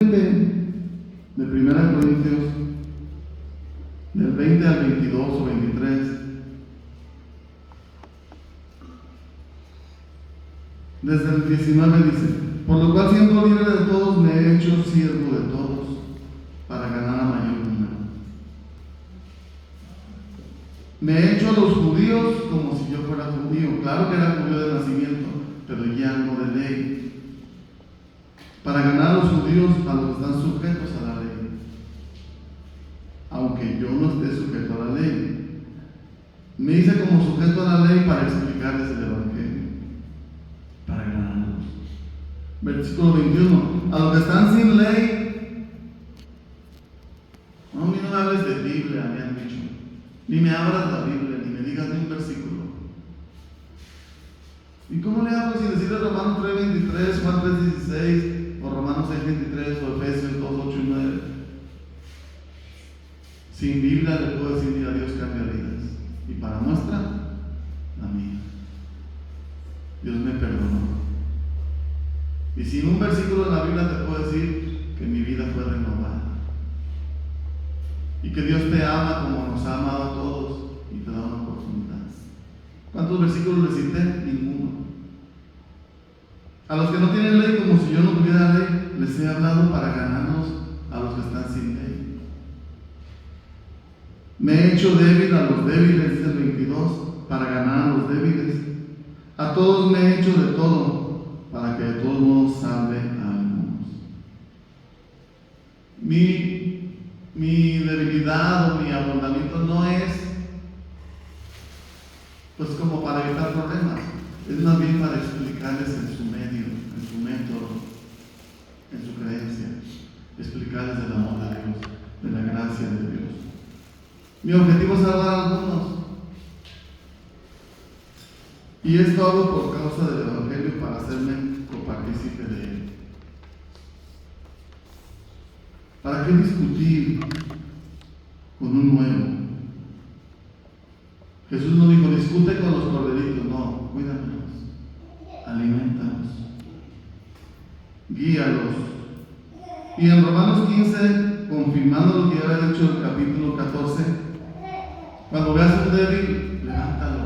de 1 Corintios, del 20 al 22 o 23. Desde el 19 dice: por lo cual, siendo libre de todos, me he hecho siervo de todos, para ganar a mayor número. Me he hecho a los judíos como si yo fuera judío. Claro que era judío de nacimiento, pero ya no de ley, para ganar a los judíos, a los que están sujetos a la ley, aunque yo no esté sujeto a la ley. Me hice como sujeto a la ley para explicarles el Evangelio, para ganarlos. Versículo 21: a los que están sin ley, no, a mí no me hables de Biblia, me han dicho, ni me abras la Biblia, ni me digas ni un versículo. ¿Y cómo le hablo sin decirle Romanos 3:23, Juan 3:16, o Romanos 6:23, o Efesios 2:8 y 9? Sin Biblia le puedo decir: mira, Dios cambia vidas. Y para muestra, la mía. Dios me perdonó. Y sin un versículo en la Biblia te puedo decir que mi vida fue renovada. Y que Dios te ama como nos ha amado a todos y te da una oportunidad. ¿Cuántos versículos le cité? Ninguno. A los que no tienen ley, como si yo no tuviera ley, les he hablado para ganarlos a los que están sin ley. Me he hecho débil a los débiles, dice el 22, para ganar a los débiles. A todos me he hecho de todo, para que de todos modos salve a algunos. Mi debilidad o mi abundamiento no es pues como para evitar problemas, es más bien para explicarles en su medio, en su método, en su creencia, explicarles del amor de Dios, de la gracia de Dios. Mi objetivo es salvar a algunos, y esto hago por causa del Evangelio, para hacerme copartícipe de él. ¿Para qué discutir con un nuevo? Jesús no dijo: discute con los corderitos. No, cuídalos, alimentalos, guíalos. Y en Romanos 15, confirmando lo que ya había dicho el capítulo 14, cuando veas un débil, levántalo.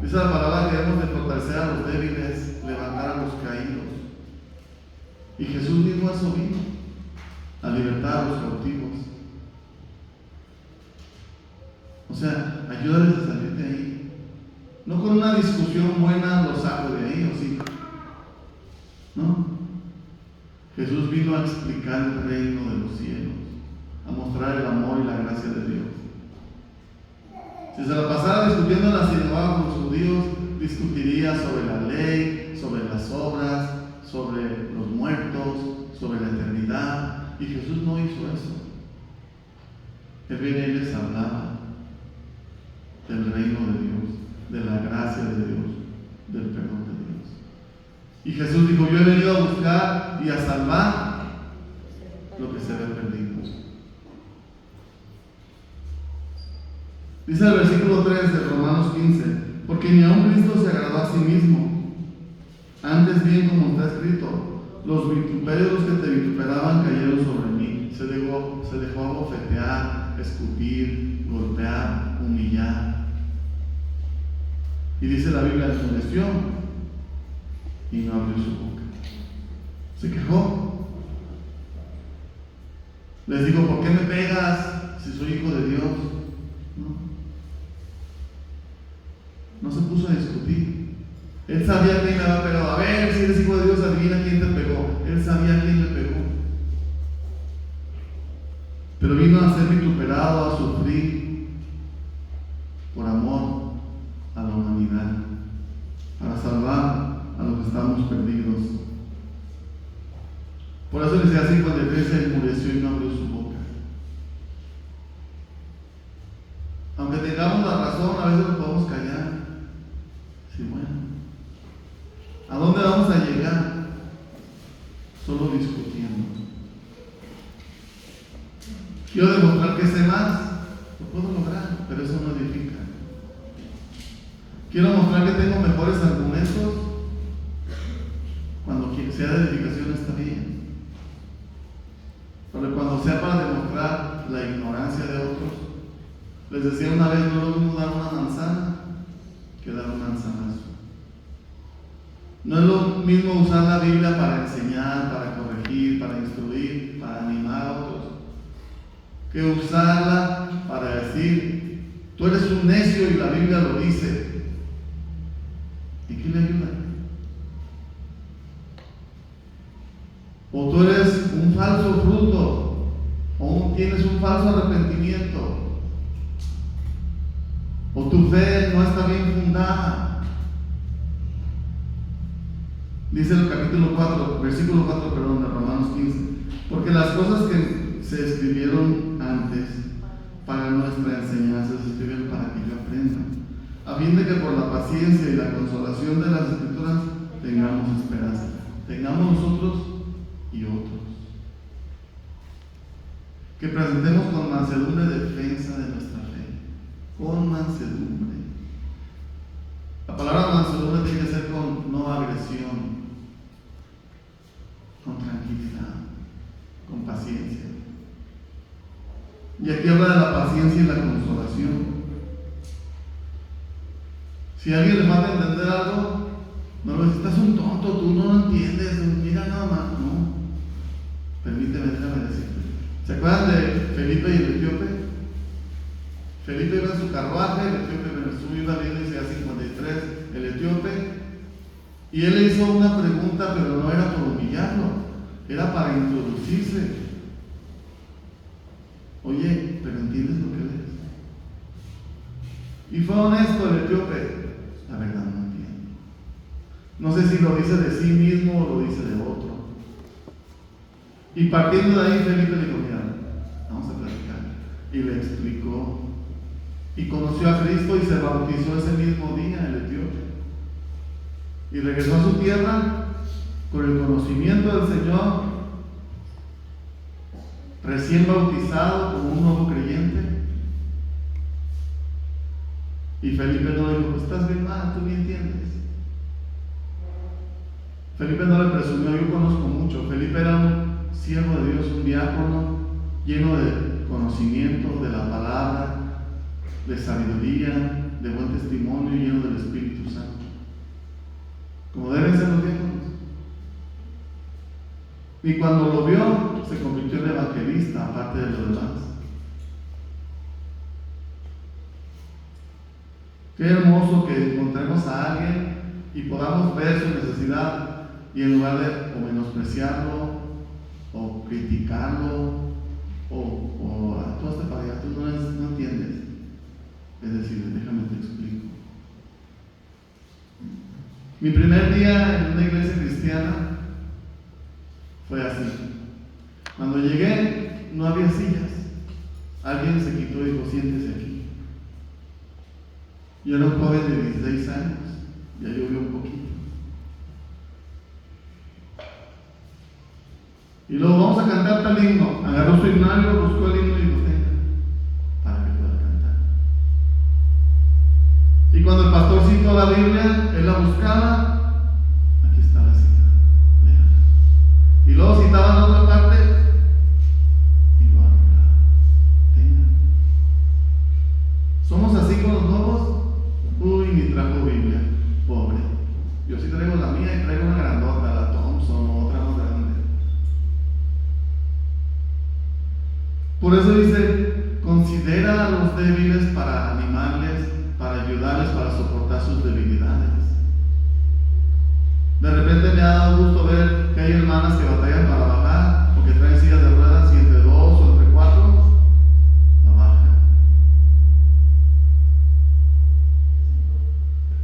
Dice la palabra que debemos de fortalecer a los débiles, levantar a los caídos. Y Jesús mismo eso vino, a libertar a los cautivos. O sea, ayúdales a salir de ahí. No con una discusión buena los saco de ahí, ¿o sí? ¿No? Jesús vino a explicar el reino de los cielos, a mostrar el amor y la gracia de Dios. Si se la pasara discutiendo en la sinagoga con los judíos, discutiría sobre la ley, sobre las obras, sobre los muertos, sobre la eternidad. Y Jesús no hizo eso. Él viene y les hablaba del reino de Dios, de la gracia de Dios, del perdón de Dios. Y Jesús dijo: yo he venido a buscar y a salvar lo que se ve perdido. Dice el versículo 3 de Romanos 15: porque ni aun Cristo se agradó a sí mismo. Antes bien, como está escrito: los vituperios que te vituperaban cayeron sobre mí. Se dejó abofetear, escupir, golpear, humillar. Y dice la Biblia: enmudeció y no abrió su boca. Se quejó. Les dijo: ¿por qué me pegas si soy hijo de Dios? No se puso a discutir. Él sabía quién le había pegado. A ver, si eres hijo de Dios, adivina quién te pegó. Él sabía quién le pegó. Pero vino a ser vituperado, a sufrir por amor a la humanidad, para salvar a los que estamos perdidos. Por eso decía así: cuando se enmudeció y no abrió su boca. Aunque tengamos la razón, a veces nos podemos callar. Sí, bueno. ¿A dónde vamos a llegar? Solo discutiendo. Quiero demostrar que sé más. Lo puedo lograr, pero eso no edifica. Quiero mostrar que tengo mejores argumentos. Cuando sea de edificación está bien. sea para demostrar la ignorancia de otros. Les decía una vez, no es lo mismo dar una manzana que dar un manzanazo. No es lo mismo usar la Biblia para enseñar, para corregir, para instruir, para animar a otros, que usarla para decir, tú eres un necio y la Biblia lo dice. ¿Y qué le ayuda? O tú eres un falso fruto, o tienes un falso arrepentimiento, o tu fe no está bien fundada. Dice el capítulo 4, versículo 4, perdón, de Romanos 15, porque las cosas que se escribieron antes para nuestra enseñanza se escribieron para que yo aprenda, a fin de que por la paciencia y la consolación de las Escrituras tengamos esperanza, tengamos nosotros y otros. Que presentemos con mansedumbre defensa de nuestra fe, con mansedumbre. La palabra mansedumbre tiene que ser con no agresión, con tranquilidad, con paciencia. Y aquí habla de la paciencia y la consolación. Si a alguien le falta entender algo, no le dices, estás un tonto, tú no lo entiendes, mira nada más. No, permíteme, déjame decirte. ¿Se acuerdan de Felipe y el etíope? Felipe iba en su carruaje, el etíope iba viendo y a 53, el etíope, y él le hizo una pregunta, pero no era por humillarlo, era para introducirse. Oye, ¿pero entiendes lo que lees? Y fue honesto el etíope, la verdad no entiendo. No sé si lo dice de sí mismo o lo dice de otro. Y partiendo de ahí, Felipe le dijo, mira, vamos a platicar. Y le explicó. Y conoció a Cristo y se bautizó ese mismo día, el etíope. Y regresó a su tierra con el conocimiento del Señor, recién bautizado como un nuevo creyente. Y Felipe no le dijo, pues estás bien mal, tú ni entiendes. Felipe no le presumió, yo conozco mucho. Felipe era un siervo de Dios, un diácono, lleno de conocimiento de la palabra, de sabiduría, de buen testimonio, lleno del Espíritu Santo, como deben ser los diáconos. Y cuando lo vio, se convirtió en evangelista, aparte de lo demás. Qué hermoso que encontremos a alguien y podamos ver su necesidad y en lugar de o menospreciarlo o criticarlo o tú hazte para allá, tú no entiendes. Es decir, déjame te explico. Mi primer día en una iglesia cristiana fue así. Cuando llegué no había sillas. Alguien se quitó y dijo, siéntese aquí. Yo era un joven de 16 años, ya llovió un poquito. Y luego vamos a cantar tal himno. Agarró su himnario, buscó el himno y dijo, tenga, para que pueda cantar. Y cuando el pastor citó la Biblia, él la buscaba, aquí está la cita, léala. Y luego citaban la otra parte y lo arreglaba. Tenga. Somos así con los nuevos. Uy, ni trajo Biblia, pobre. Yo sí traigo la mía y traigo una grandota, la Thompson o otra más grande. Por eso dice, considera a los débiles para animarles, para ayudarles, para soportar sus debilidades. De repente me ha dado gusto ver que hay hermanas que batallan para bajar o que traen sillas de ruedas y entre 2 o entre 4 la bajan.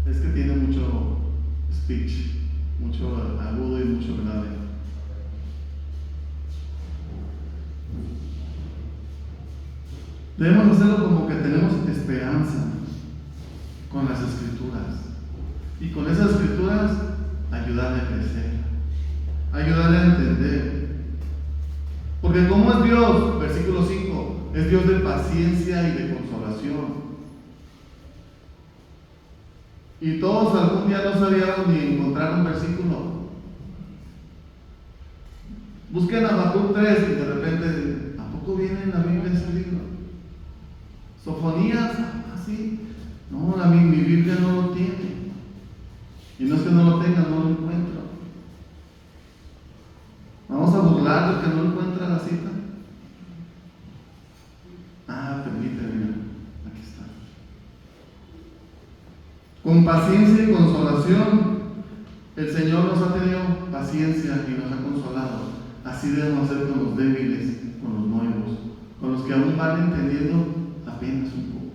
Es que tiene mucho speech, mucho agudo y mucho grave. Debemos hacerlo como que tenemos esperanza con las Escrituras. Y con esas Escrituras ayudarle a crecer, ayudarle a entender. Porque como es Dios, versículo 5, es Dios de paciencia y de consolación. Y todos algún día no sabíamos ni encontrar un versículo. Busquen Habacuc 3 y de repente, ¿a poco poco viene en la Biblia ese libro? Sofonías, así. No, mi Biblia no lo tiene. Y no es que no lo tenga, no lo encuentro. Vamos a burlar del que no encuentra la cita. Permíteme, aquí está. Con paciencia y consolación, el Señor nos ha tenido paciencia y nos ha consolado. Así debemos hacer con los débiles, con los nuevos, con los que aún van entendiendo apenas un poco.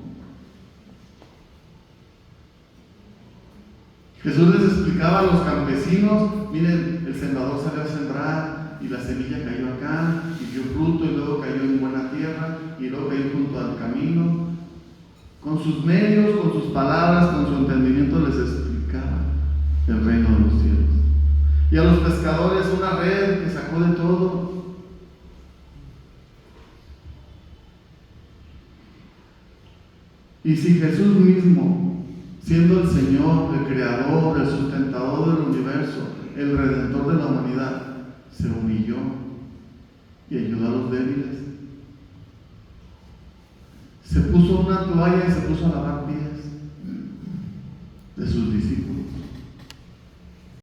Jesús les explicaba a los campesinos: miren, el sembrador salió a sembrar y la semilla cayó acá y dio fruto y luego cayó en buena tierra y luego cayó junto al camino. Con sus medios, con sus palabras, con su entendimiento les explicaba el reino de los cielos. Y a los pescadores una red que sacó de todo. Y si Jesús mismo, siendo el Señor, el Creador, el sustentador del universo, el Redentor de la humanidad, se humilló y ayudó a los débiles, se puso una toalla y se puso a lavar pies,